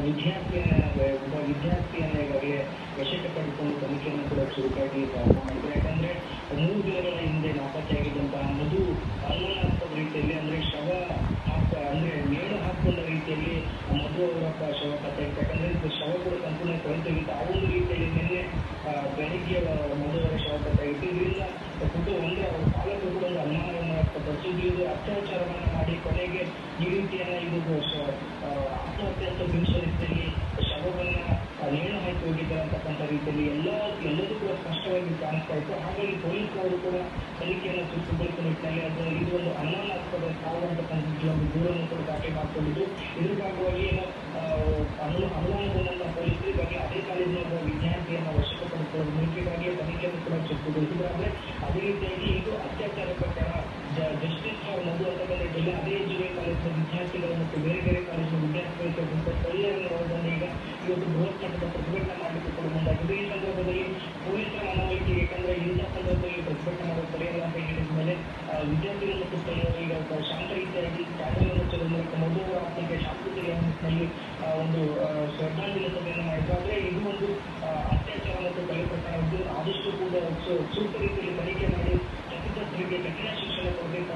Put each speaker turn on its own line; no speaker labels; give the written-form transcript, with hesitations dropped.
ಒಬ್ಬ ವಿದ್ಯಾರ್ಥಿಯನ್ನು ಈಗಾಗಲೇ ವಶಕ್ಕೆ ಪಡೆದುಕೊಂಡು ತನಿಖೆಯನ್ನು ಕೂಡ ಚುರುಕಾಗಿ ಪ್ರಾರಂಭ ಮಾಡಿದ್ದಾರೆ. ಯಾಕಂದ್ರೆ 3 ದಿನಗಳ ಹಿಂದೆ ನಾಪತ್ತೆಯಾಗಿದ್ದಂತಹ ಮಧು ಅನುಮಾನಾಸ್ಪದ ರೀತಿಯಲ್ಲಿ ಅಂದ್ರೆ ಶವ ಅಂದ್ರೆ ನೇಣು ಹಾಕೊಂಡ ರೀತಿಯಲ್ಲಿ ಮಧು ಅವರ ಶವ ಪತ್ತೆ. ಯಾಕಂದ್ರೆ ಶವ ಕೂಡ ಸಂಪೂರ್ಣ ಕೊಳೆತೋಗಿತ್ತು. ಆ ಒಂದು ರೀತಿಯಲ್ಲಿ ನಿನ್ನೆ ಬೆಳಿಗ್ಗೆ ಮಧು ಅವರ ಶವ ಪತ್ತೆಯಾಗಿತ್ತು. ಇದರಿಂದ ಅಂದ್ರೆ ಅವರ ಪಾಲಕರು ಕೂಡ ಒಂದು ಅನುಮಾನವನ್ನು ವ್ಯಕ್ತಪಡಿಸಿದ್ದು, ಇದು ಅತ್ಯಾಚಾರವನ್ನ ಮಾಡಿ ಕೊನೆಗೆ ಈ ರೀತಿಯನ್ನ ಇದು ಆತ್ಮಹತ್ಯೆ ಅಂತ ಬಿಂಬಿಸುವ ರೀತಿಯಲ್ಲಿ ಶವವನ್ನ ನೇಣು ಹಾಕಿ ಹೋಗಿದ್ದಾರೆ ಅಂತಕ್ಕಂಥ ರೀತಿಯಲ್ಲಿ ಎಲ್ಲದೂ ಕೂಡ ಸ್ಪಷ್ಟವಾಗಿ ಕಾಣಿಸ್ತಾ ಇತ್ತು. ಹಾಗಾಗಿ ಪೊಲೀಸರು ಕೂಡ ತನಿಖೆಯನ್ನು ಚುರುಕುಗೊಳಿಸುವ ನಿಟ್ಟಿನಲ್ಲಿ ಇದು ಒಂದು ಅನುಮಾನಾಸ್ಪದ ಸಾವು ಅಂತಕ್ಕಂಥ ಒಂದು ದೂರನ್ನು ಕೂಡ ದಾಖಲೆ ಮಾಡಿಕೊಂಡಿದ್ದು, ಇದ್ರ ಭಾಗವಾಗಿ ಅನುಮಾನಗೊಂಡಂತಹ ಪೊಲೀಸರು ಈಗಾಗಲೇ ಅದೇ ಕಾಲೇಜಿನ ಒಬ್ಬ ವಿದ್ಯಾರ್ಥಿಯನ್ನು ವಶಕ್ಕೆ ಪಡೆದುಕೊಳ್ಳುವ ಮೂಲಕವಾಗಿ ತನಿಖೆಯನ್ನು ಕೂಡ ಚುರುಕುಗೊಳಿಸಿದ್ದಾರೆ. ಅದೇ ರೀತಿಯಾಗಿ ಇದು ಅತ್ಯಾಚಾರ ಪ್ರಕರಣ ಜಸ್ಟಿಸ್ ಫಾರ್ ಮಧು ಅಂತಕ್ಕಂಥ ಅದೇ ಜಿಲ್ಲೆ ಕಾಲೇಜಿನ ವಿದ್ಯಾರ್ಥಿಗಳು ಮತ್ತು ಬೇರೆ ಬೇರೆ ಕಾಲೇಜಿನ ವಿದ್ಯಾರ್ಥಿಗಳ ಸ್ಥಳೀಯರನ್ನು ಒಳಗೊಂಡು ಈಗ ಇವತ್ತು ಬೃಹತ್ ಮಟ್ಟದ ಪ್ರತಿಭಟನೆ ಮಾಡಲಿಕ್ಕೆ ಕೂಡ ಮುಂದಾಗಿದೆ. ಈ ಸಂದರ್ಭದಲ್ಲಿ ಪೊಲೀಸರ ಮನವೊಲಿಕೆ, ಯಾಕಂದ್ರೆ ಇಂಥ ಸಂದರ್ಭದಲ್ಲಿ ಪ್ರತಿಭಟನೆ ಮಾಡೋದು ಸರಿಯಲ್ಲ ಅಂತ ಹೇಳಿದ ಮೇಲೆ ವಿದ್ಯಾರ್ಥಿಗಳು ಮತ್ತು ಸ್ಥಳೀಯರು ಈಗ ಶಾಂತ ರೀತಿಯಾಗಿ ಕ್ಯಾಂಡಲ್ ಮುಚ್ಚುವ ಮೂಲಕ ಮಧು ಅವರ ಆತ್ಮಕ್ಕೆ ಶಾಂತಿ ಸಿಗುವ ನಿಟ್ಟಿನಲ್ಲಿ ಒಂದು ಶ್ರದ್ಧಾಂಜಲಿ ಸಭೆಯನ್ನು ಮಾಡಿದ್ರು. ಆದರೆ ಇದು ಒಂದು ಅತ್ಯಾಚಾರ ಮತ್ತು ಕೊಲೆ ಪ್ರಕರಣದ್ದು ಆದಷ್ಟು ಕೂಡ ಸೂಕ್ತ ರೀತಿಯಲ್ಲಿ ತನಿಖೆ ಮಾಡಿ ತಪ್ಪಿತಸ್ಥರಿಗೆ ಕಠಿಣ ಶಿಕ್ಷಣ ಕೊಡಬೇಕು.